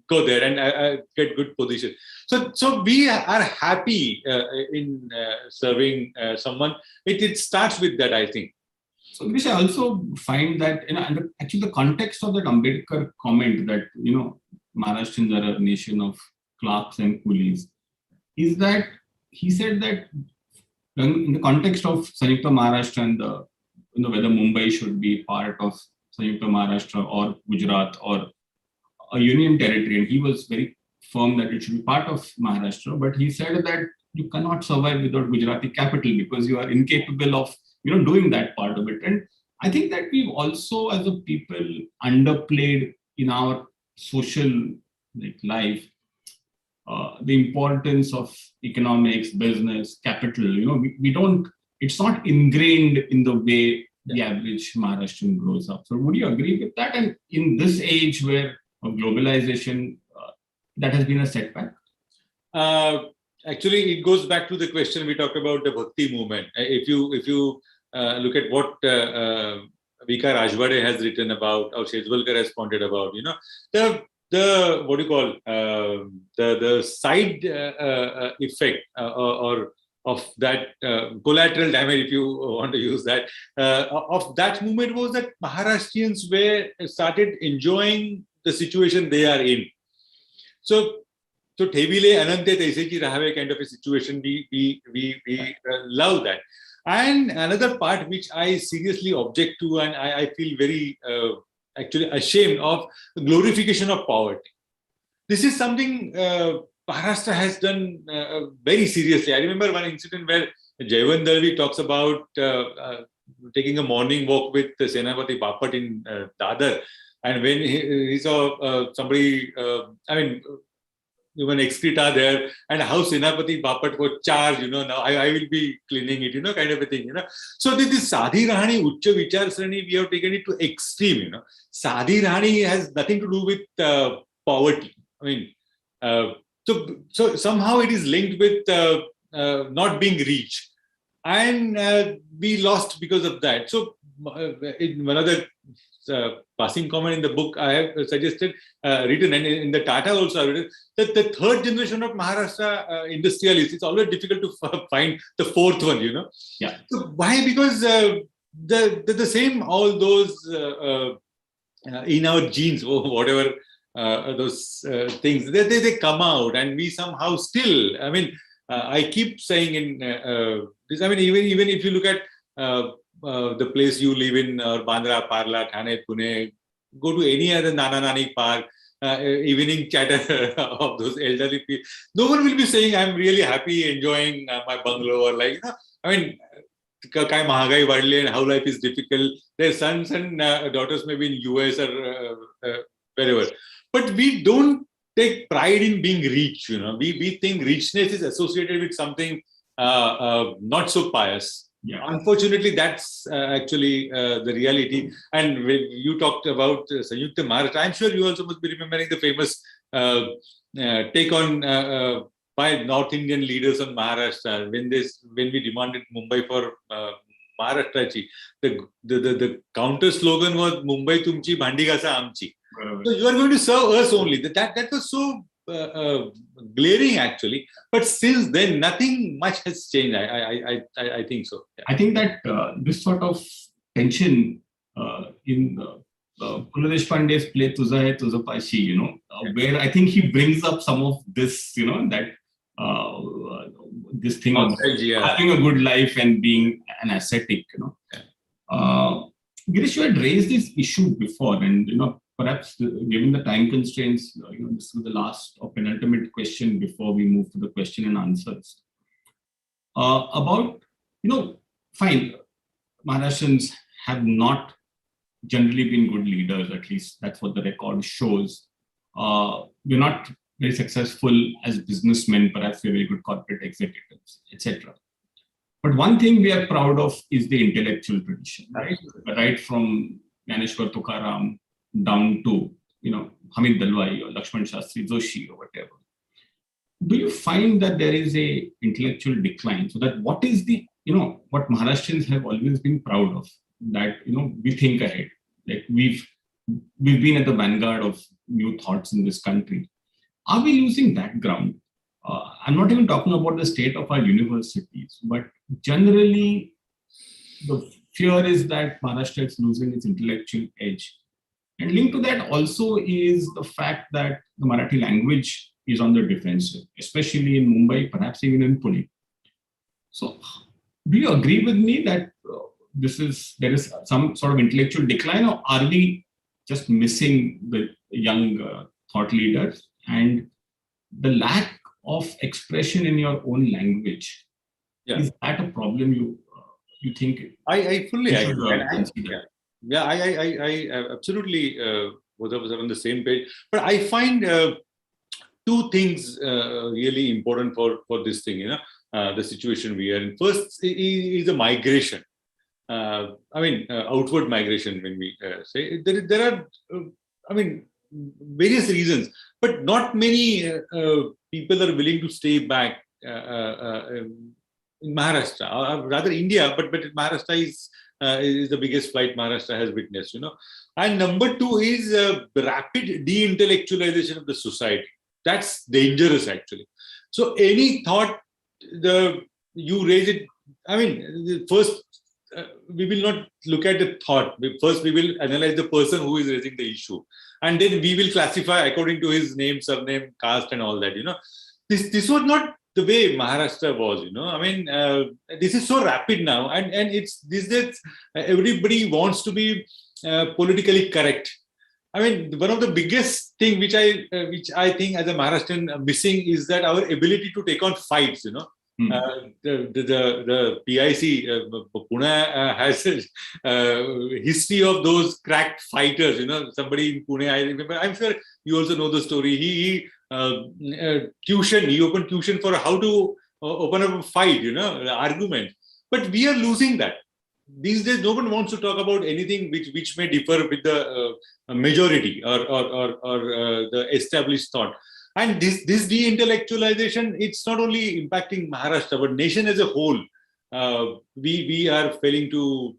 go there and get good position. So we are happy in serving someone. It starts with that, I think. So Girish, I also find that and actually the context of that Ambedkar comment that Maharashtrians are a nation of clerks and coolies is that he said that in the context of Sanyukta Maharashtra and whether Mumbai should be part of Sanyukta Maharashtra or Gujarat or a union territory, and he was very firm that it should be part of Maharashtra, but he said that you cannot survive without Gujarati capital because you are incapable of doing that part of it. And I think that we've also, as a people, underplayed in our social life the importance of economics, business, capital. We don't. It's not ingrained in the way the average Maharashtrian grows up. So, would you agree with that? And in this age where of globalization, that has been a setback. Actually, it goes back to the question we talked about, the Bhakti movement. If you look at what V.K. Rajwade has written about, or Shezvalkar has pointed about, the what do you call the side effect or of that collateral damage, if you want to use that, of that movement was that Maharashtrians started enjoying the situation they are in. So Thebile Anante Taise Ki Rahave kind of a situation, we love that. And another part which I seriously object to, and I feel very actually ashamed of, the glorification of poverty. This is something Maharashtra has done very seriously. I remember one incident where Jayavant Dalvi talks about taking a morning walk with Senapati Bapat in Dadar, and when he saw somebody, even excreta there, and how Senapati Bapat was charged, now I will be cleaning it, kind of a thing, So this Sadhi Rahani Uchcha Vichar Srani, we have taken it to extreme, Sadhi Rahani has nothing to do with poverty. So somehow it is linked with not being rich, and we lost because of that. So in one of the passing comment in the book, I have suggested, written, and in the Tata also I've written, that the third generation of Maharashtra industrialists, it's always difficult to find the fourth one, Yeah. So why? Because the same, all those in our genes, or whatever, those things, they come out, and we somehow still, I keep saying in this, even if you look at the place you live in, Bandra, Parla, Thane, Pune, go to any other Nana Nani park, evening chatter of those elderly people, no one will be saying, I'm really happy enjoying my bungalow, or kai mahagai vadli and how life is difficult. Their sons and daughters may be in US or wherever. But we don't take pride in being rich, We think richness is associated with something not so pious. Yeah. Unfortunately, that's actually the reality. And when you talked about Sanyukta Maharashtra, I'm sure you also must be remembering the famous take on by North Indian leaders on Maharashtra when we demanded Mumbai for Maharashtra chi. The counter slogan was Mumbai tumchi, Bhandi Gasa amchi. So you are going to serve us only. That was so glaring, actually. But since then, nothing much has changed. I think so. Yeah. I think that this sort of tension in Pula Deshpande's play Tuja Hai Tuja Pashi, where I think he brings up some of this, that this thing of having a good life and being an ascetic, Girish, you had raised this issue before, and perhaps given the time constraints, this was the last or penultimate question before we move to the question and answers. About, fine, Maharashtrians have not generally been good leaders, at least that's what the record shows. We're not very successful as businessmen, perhaps we're very good corporate executives, etc. But one thing we are proud of is the intellectual tradition, right from Gyaneshwar Tukaram down to, Hamid Dalwai or Lakshman Shastri Joshi or whatever. Do you find that there is a intellectual decline? So that what is the, what Maharashtrians have always been proud of, that, we think ahead. Like we've been at the vanguard of new thoughts in this country. Are we losing that ground? I'm not even talking about the state of our universities, but generally the fear is that Maharashtra is losing its intellectual edge. And linked to that also is the fact that the Marathi language is on the defensive, especially in Mumbai, perhaps even in Pune. So do you agree with me that there is some sort of intellectual decline, or are we just missing the young thought leaders? And the lack of expression in your own language, is that a problem you you think I fully we agree. should consider? Yeah, I absolutely both of us are on the same page. But I find two things really important for this thing. The situation we are in. First is the migration. Outward migration. When we say there are, various reasons, but not many people are willing to stay back in Maharashtra, or rather India. But Maharashtra is the biggest flight Maharashtra has witnessed. And number two is rapid de-intellectualization of the society. That's dangerous, actually. So any thought you raise it. First. We will not look at the thought. First, we will analyze the person who is raising the issue, and then we will classify according to his name, surname, caste, and all that. This was not the way Maharashtra was. This is so rapid now, and it's these days everybody wants to be politically correct. One of the biggest thing which I think as a Maharashtrian missing is that our ability to take on fights. The PIC Pune has a history of those cracked fighters. Somebody in Pune, I remember. I'm sure you also know the story. He opened tuition for how to open up a fight. Argument. But we are losing that. These days, no one wants to talk about anything which may differ with the majority or the established thought. And this de-intellectualization, it's not only impacting Maharashtra, but nation as a whole. We are failing to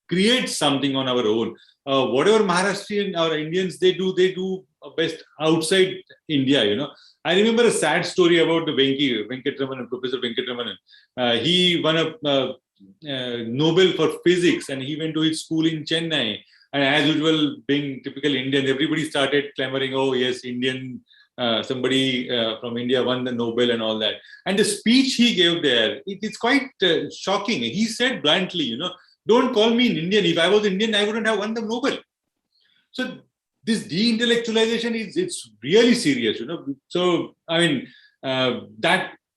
create something on our own. Whatever Maharashtrian or Indians they do best outside India. I remember a sad story about the Venkatramanan, Professor Venkatramanan. He won a Nobel for physics, and he went to his school in Chennai. And as usual, being typical Indian, everybody started clamoring, "Oh yes, Indian, somebody from India won the Nobel," and all that. And the speech he gave there, it's quite shocking. He said bluntly, "Don't call me an Indian. If I was Indian, I wouldn't have won the Nobel." So this de-intellectualization it's really serious, So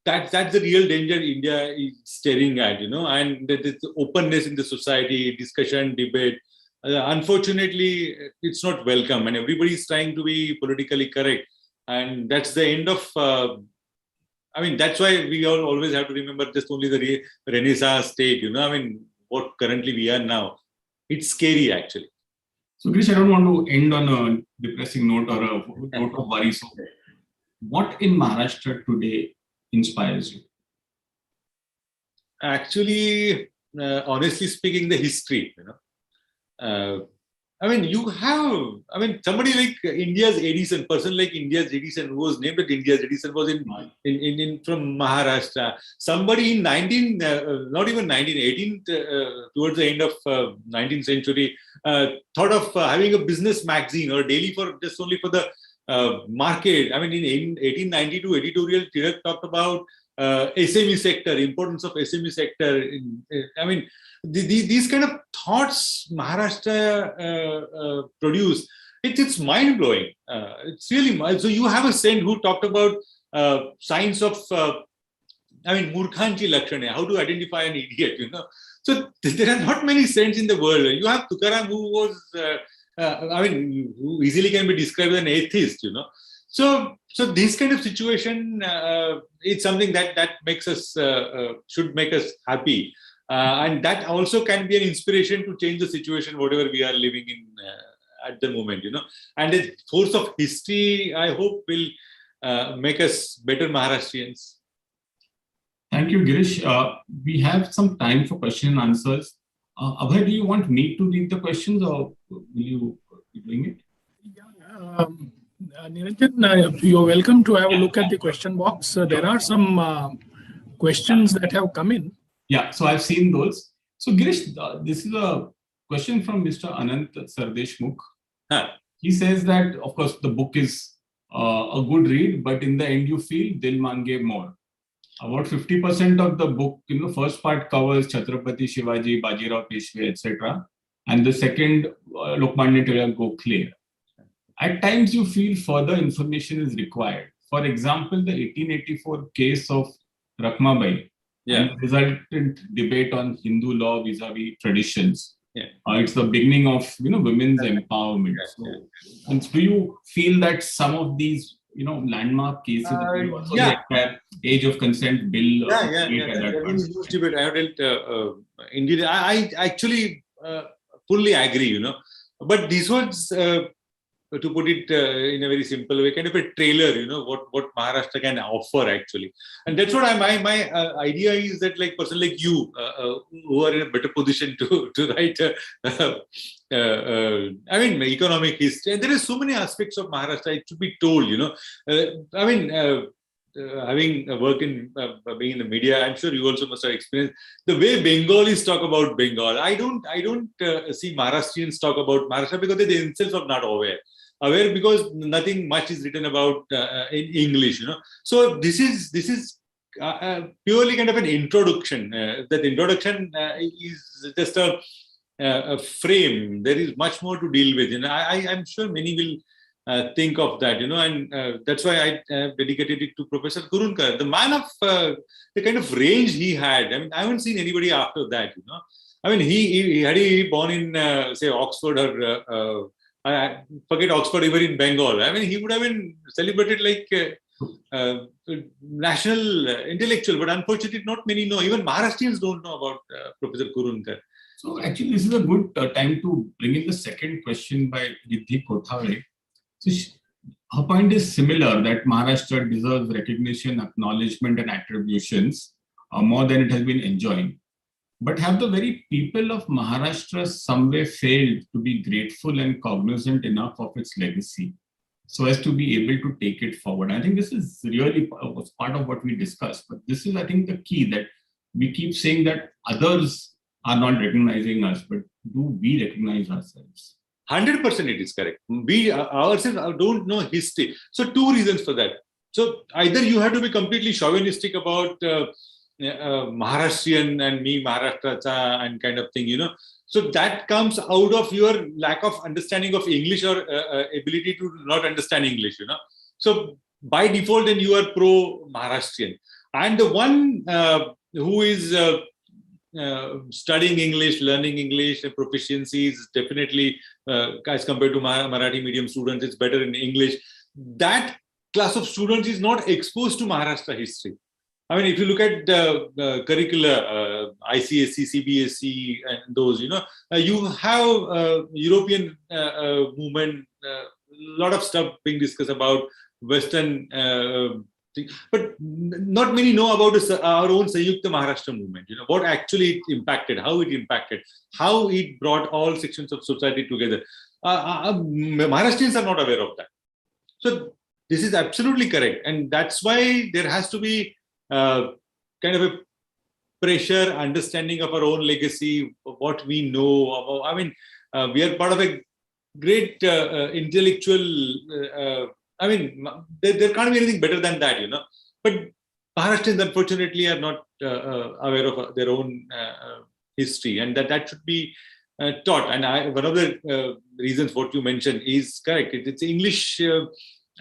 that's the real danger India is staring at, and the openness in the society, discussion, debate. Unfortunately, it's not welcome, and everybody is trying to be politically correct, and that's the end of. That's why we all always have to remember just only the Renaissance state. What currently we are now. It's scary, actually. So, Girish, I don't want to end on a depressing note or a note of worry. So, what in Maharashtra today inspires you? Actually, honestly speaking, the history. You have, somebody like India's Edison, person like India's Edison, who was named as India's Edison, was in from Maharashtra. Somebody in 18, towards the end of 19th century, thought of having a business magazine or daily just only for the market. In 1892, editorial Tilak talked about SME sector, importance of SME sector. These kind of thoughts Maharashtra produce, it's mind blowing. It's really so. You have a saint who talked about science of Murkhanchi Lakshane, how to identify an idiot. So there are not many saints in the world. You have Tukaram, who was who easily can be described as an atheist. So this kind of situation, it's something that makes us should make us happy. And that also can be an inspiration to change the situation, whatever we are living in at the moment, And the force of history, I hope, will make us better Maharashtrians. Thank you, Girish. We have some time for question and answers. Abhay, do you want me to read the questions, or will you be doing it? Yeah, Niranjan, you're welcome to have a look at the question box. There are some questions that have come in. Yeah, so I've seen those. So Girish, this is a question from Mr. Anant Sardeshmukh. He says that, of course, the book is a good read, but in the end you feel Dil Mange more. About 50% of the book, first part covers Chhatrapati Shivaji, Bajirao Peshwa, etc. And the second, Lokmanya Tilak Gokhale. At times you feel further information is required. For example, the 1884 case of Rakhmabai. And the resultant debate on Hindu law vis-a-vis traditions. Yeah. It's the beginning of women's empowerment. So, and do you feel that some of these landmark cases, also the entire age of consent bill, That huge debate. I have dealt indeed. I actually fully agree. But this was, to put it in a very simple way, kind of a trailer, what Maharashtra can offer actually. And that's what my idea is, that like person like you, who are in a better position to write, economic history. And there are so many aspects of Maharashtra it should be told, having worked in being in the media, I'm sure you also must have experienced the way Bengalis talk about Bengal. I don't see Maharashtrians talk about Maharashtra because they themselves are not aware because nothing much is written about in English. So this is purely kind of an introduction. That introduction is just a frame. There is much more to deal with. I'm sure many will think of that, and that's why I dedicated it to Professor Kurunkar, the man of the kind of range he had. I haven't seen anybody after that. He had he born in say Oxford or I forget Oxford, even in Bengal. He would have been celebrated like national intellectual, but unfortunately, not many know. Even Maharashtrians don't know about Professor Kurunkar. So actually, this is a good time to bring in the second question by Riddhi Kothare. So her point is similar, that Maharashtra deserves recognition, acknowledgement, and attributions more than it has been enjoying. But have the very people of Maharashtra somewhere failed to be grateful and cognizant enough of its legacy so as to be able to take it forward? I think this is really was part of what we discussed. But this is, I think, the key, that we keep saying that others are not recognizing us, but do we recognize ourselves? 100% it is correct. We ourselves don't know history. So two reasons for that. So either you have to be completely chauvinistic about Maharashtrian and me Maharashtra and kind of thing, So that comes out of your lack of understanding of English or ability to not understand English, So by default, then you are pro Maharashtrian. And the one who is studying English, learning English, proficiency is definitely, as compared to Marathi medium students, it's better in English. That class of students is not exposed to Maharashtra history. If you look at the curricula, ICSE, CBSE, and those, you have European movement, a lot of stuff being discussed about Western thing, but not many know about our own Sanyukta Maharashtra movement. What actually it impacted, how it brought all sections of society together. Maharashtrians are not aware of that. So this is absolutely correct, and that's why there has to be kind of a pressure, understanding of our own legacy, what we know. We are part of a great intellectual. There can't be anything better than that, But Maharashtrians, unfortunately, are not aware of their own history, and that should be taught. And one of the reasons what you mentioned is correct. It's English.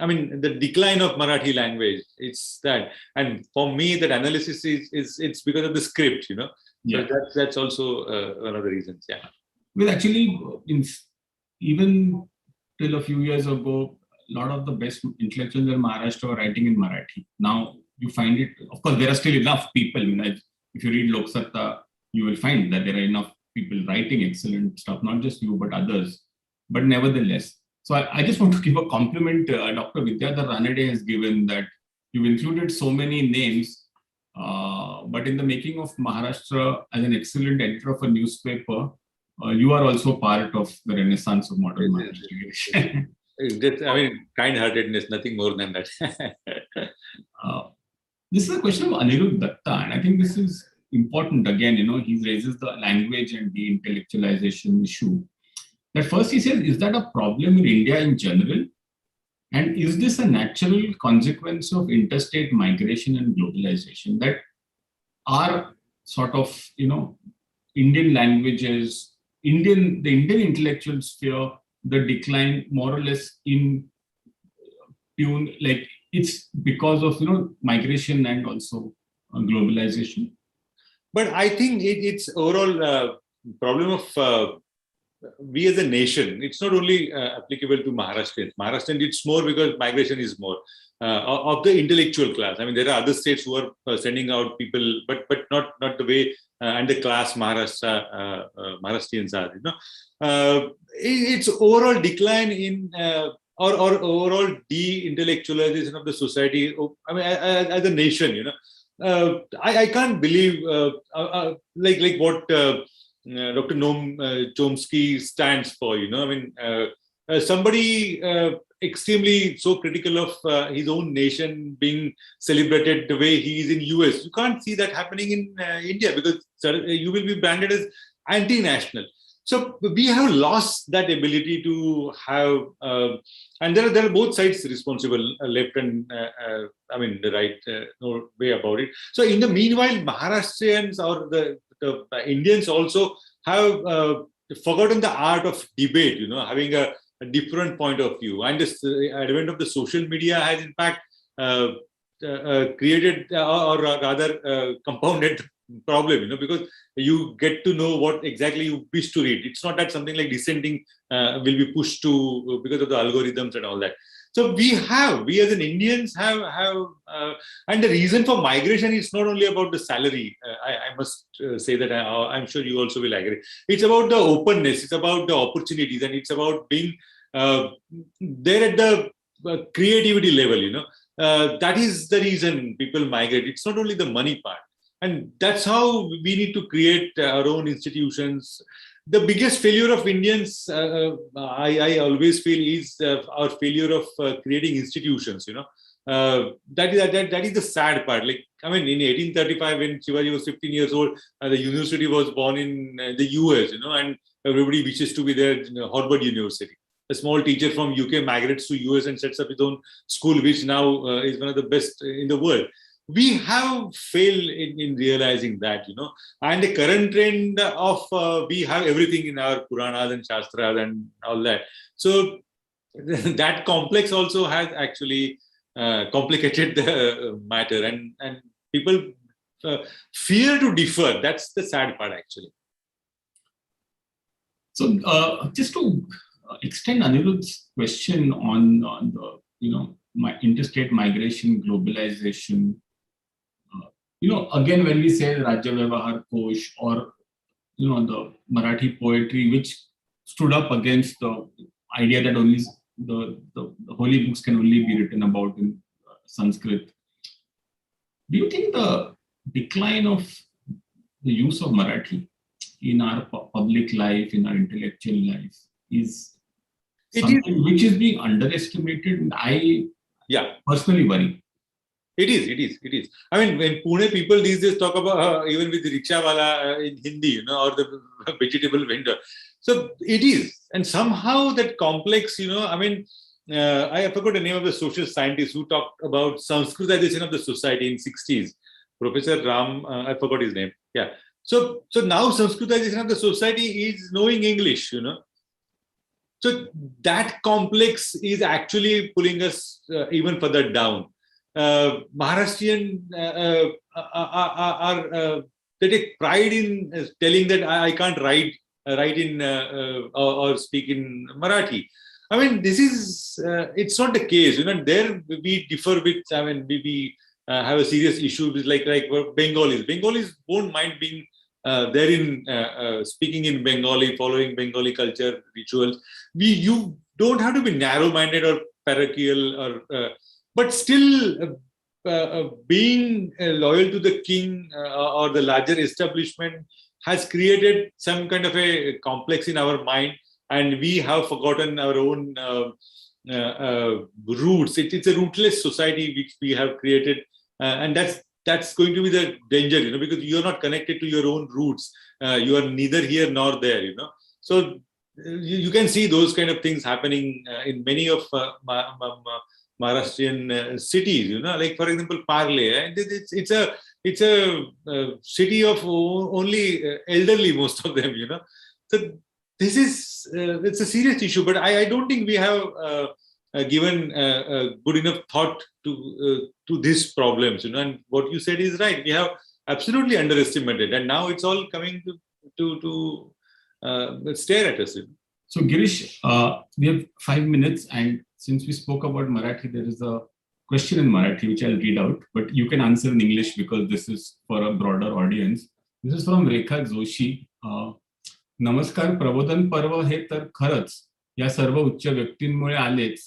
The decline of Marathi language, it's that. And for me, that analysis is it's because of the script, Yeah. So that's also one of the reasons, yeah. Well, actually, even till a few years ago, a lot of the best intellectuals in Maharashtra were writing in Marathi. Now, you find it, of course, there are still enough people. If you read Lok Satta, you will find that there are enough people writing excellent stuff, not just you, but others. But nevertheless, so I just want to give a compliment Dr. Vidyadhar Ranade has given, that you've included so many names, but in the making of Maharashtra as an excellent editor of a newspaper, you are also part of the renaissance of modern Marathi. Kind-heartedness, nothing more than that. This is a question of Anirudh Datta, and I think this is important. Again, he raises the language and the intellectualization issue. That first he says, is that a problem in India in general? And is this a natural consequence of interstate migration and globalization, that are sort of, Indian languages, the Indian intellectual sphere, the decline more or less in tune, like it's because of, migration and also globalization? But I think it's overall problem of we as a nation. It's not only applicable to Maharashtrians. Maharashtrians, it's more because migration is more of the intellectual class. I mean, there are other states who are sending out people, but not the way and the class Maharashtrians are. It's overall decline in or overall de-intellectualization of the society. I mean, as a nation, I can't believe like what Dr. Noam Chomsky stands for. I mean, somebody extremely so critical of his own nation being celebrated the way he is in US. You can't see that happening in India because you will be branded as anti-national. So we have lost that ability to have, and there are both sides responsible, left and the right, no way about it. So in the meanwhile, Maharashtrians or the Indians also have forgotten the art of debate, having a different point of view. And this advent of the social media has in fact created or rather compounded problem, because you get to know what exactly you wish to read. It's not that something like dissenting will be pushed to because of the algorithms and all that. So we as an Indians have, and the reason for migration is not only about the salary. I must say that I'm sure you also will agree. It's about the openness. It's about the opportunities, and it's about being there at the creativity level. That is the reason people migrate. It's not only the money part. And that's how we need to create our own institutions. The biggest failure of Indians, I always feel, is our failure of creating institutions. That is the sad part. Like, I mean, in 1835, when Shivaji was 15 years old, the university was born in the US. And everybody wishes to be there. Harvard University. A small teacher from UK migrates to US and sets up his own school, which now is one of the best in the world. We have failed in realizing that, and the current trend of we have everything in our Puranas and Shastras and all that. So that complex also has actually complicated the matter, and people fear to differ. That's the sad part, actually. So just to extend Anirudh's question on the interstate migration, globalization. Again, when we say Rajya Vyavahar Kosh or, the Marathi poetry, which stood up against the idea that only the holy books can only be written about in Sanskrit. Do you think the decline of the use of Marathi in our public life, in our intellectual life, is something which is being underestimated? And I personally worry. It is. I mean, when Pune people these days talk about even with the rickshawala in Hindi, or the vegetable vendor. So it is. And somehow that complex, I forgot the name of the social scientist who talked about Sanskritization of the society in 60s. Professor Ram, I forgot his name. Yeah. So now Sanskritization of the society is knowing English, So that complex is actually pulling us even further down. Maharashtrian they take pride in telling that I can't write in or speak in Marathi. I mean, this is it's not the case. There we differ with. I mean, we have a serious issue with like Bengalis. Bengalis won't mind being there in speaking in Bengali, following Bengali culture rituals. You don't have to be narrow-minded or parochial or. But still, being loyal to the king or the larger establishment has created some kind of a complex in our mind, and we have forgotten our own roots. It's a rootless society which we have created, and that's going to be the danger, because you're not connected to your own roots. You are neither here nor there, So you can see those kind of things happening in many of Maharashtrian cities, like for example, Parle. It's a city of only elderly, most of them, So this is it's a serious issue, but I don't think we have given good enough thought to these problems, And what you said is right. We have absolutely underestimated. And now it's all coming to stare at us. So Girish, we have 5 minutes, and since we spoke about Marathi, there is a question in Marathi which I'll read out, but you can answer in English because this is for a broader audience. This is from Rekha Joshi. नमस्कार, प्रबोधन पर्व हे तर खरंच या सर्व उच्च व्यक्तींमुळे आलेच.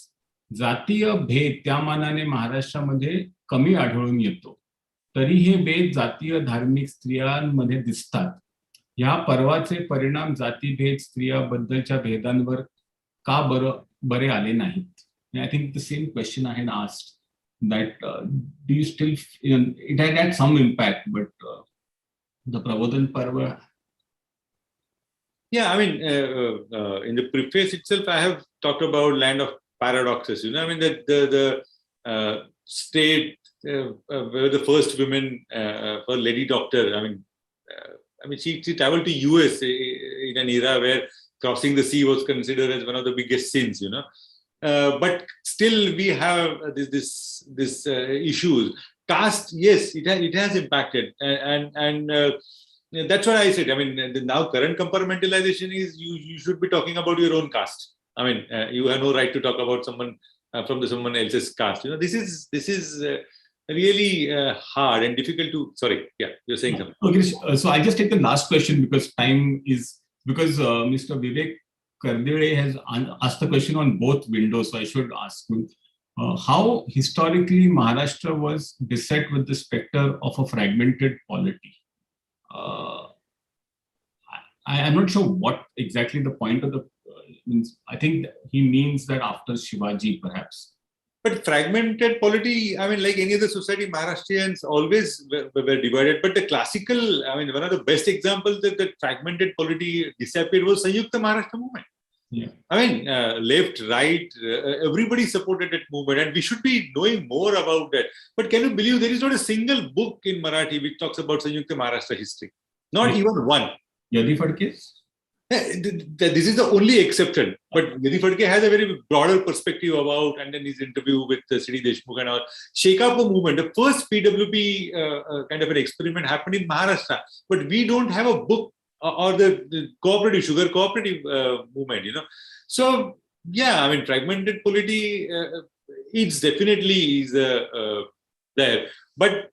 जातीय भेद त्या मानाने महाराष्ट्रामध्ये कमी आढळून येतो. तरी हे भेद जातीय धार्मिक स्त्रियांमध्ये दिसतात. या पर्वाचे परिणाम जातीभेद स्त्रियांबद्दलच्या भेदांवर का बरे आले नाहीत? I think the same question I had asked, that do you still, it had some impact, but the Prabodhan Parva. Yeah, I mean, in the preface itself, I have talked about land of paradoxes. I mean, the state where the first women, for lady doctor, I mean, she traveled to US in an era where crossing the sea was considered as one of the biggest sins. But still, we have this issues. Caste, yes, it has impacted, and that's what I said. I mean, now current compartmentalization is you should be talking about your own caste. I mean, you have no right to talk about someone from someone else's caste. This is really hard and difficult to. Sorry, yeah, you're saying something. Okay, so I'll just take the last question because time is Mr. Vivek Kardele has asked the question on both windows, so I should ask him how historically Maharashtra was beset with the specter of a fragmented polity. I'm not sure what exactly the point of the means. I think he means that after Shivaji, perhaps. But fragmented polity, I mean, like any other society, Maharashtrians always were divided. But the classical, I mean, one of the best examples that the fragmented polity disappeared was Sanyukta Maharashtra movement. Yeah. I mean, left, right, everybody supported that movement, and we should be knowing more about that. But can you believe there is not a single book in Marathi which talks about Sanyukta Maharashtra history? Not even one. Yadi Phadke? This is the only exception. But Yadi Phadke has a very broader perspective about, and then his interview with Sri Deshmukh and all. Shekapo movement, the first PWP kind of an experiment happened in Maharashtra. But we don't have a book or the cooperative, sugar cooperative movement, So, yeah, I mean, fragmented polity, it's definitely is there. But,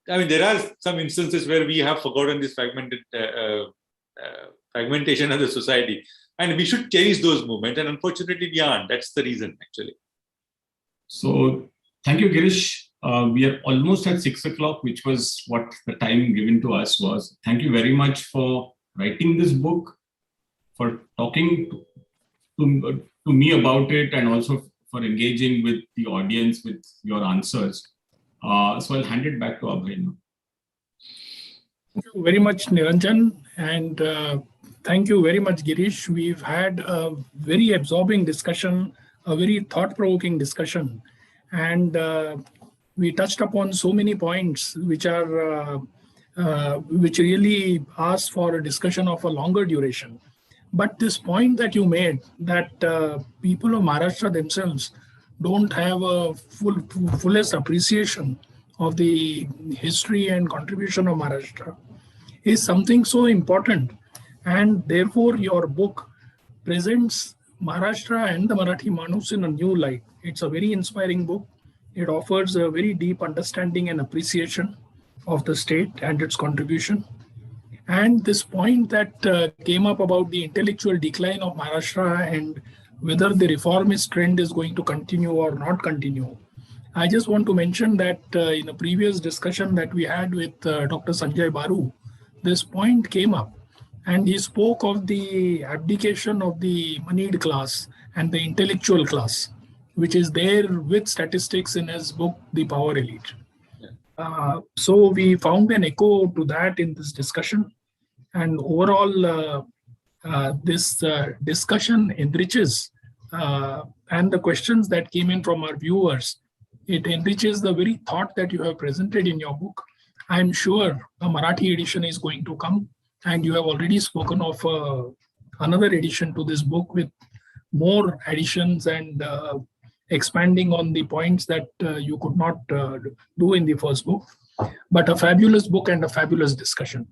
I mean, there are some instances where we have forgotten this fragmentation of the society. And we should cherish those movements. And unfortunately, we aren't. That's the reason, actually. So, thank you, Girish. We are almost at 6 o'clock, which was what the time given to us was. Thank you very much for writing this book, for talking to me about it, and also for engaging with the audience with your answers. So I'll hand it back to Abhay now. Thank you very much, Niranjan, and thank you very much, Girish. We've had a very absorbing discussion, a very thought-provoking discussion, and we touched upon so many points which are which really ask for a discussion of a longer duration. But this point that you made, that people of Maharashtra themselves don't have a fullest appreciation of the history and contribution of Maharashtra, is something so important. And therefore, your book presents Maharashtra and the Marathi Manus in a new light. It's a very inspiring book. It offers a very deep understanding and appreciation of the state and its contribution. And this point that came up about the intellectual decline of Maharashtra and whether the reformist trend is going to continue or not continue. I just want to mention that in a previous discussion that we had with Dr. Sanjay Baru, this point came up, and he spoke of the abdication of the moneyed class and the intellectual class, which is there with statistics in his book, The Power Elite. So we found an echo to that in this discussion, and overall this discussion enriches and the questions that came in from our viewers, it enriches the very thought that you have presented in your book. I'm sure a Marathi edition is going to come, and you have already spoken of another edition to this book with more additions and expanding on the points that you could not do in the first book. but a fabulous book and a fabulous discussion.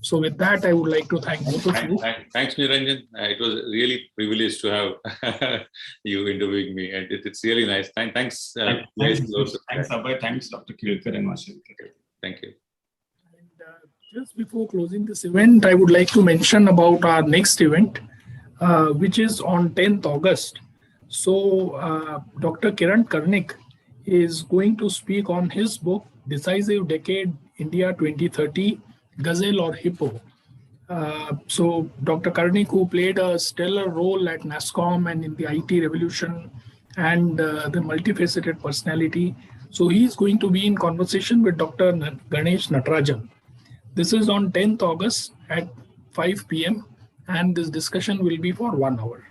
So with that, I would like to thank both of you. Thanks, Niranjan. It was really privileged to have you interviewing me, and it's really nice. Thanks. Thanks, Abhay. Thanks, Dr. Kirkar and Mashalkar. Thank you. And just before closing this event, I would like to mention about our next event, which is on 10th August. So Dr. Kiran Karnik is going to speak on his book, Decisive Decade, India 2030, Gazelle or Hippo. So Dr. Karnik, who played a stellar role at NASSCOM and in the IT revolution and the multifaceted personality. So he's going to be in conversation with Dr. Ganesh Natarajan. This is on 10th August at 5 p.m. and this discussion will be for 1 hour.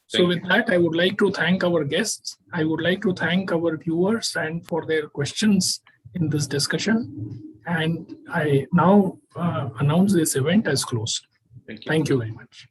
So with that, I would like to thank our guests. I would like to thank our viewers and for their questions in this discussion. And I now announce this event as closed. Thank you. Thank you very much.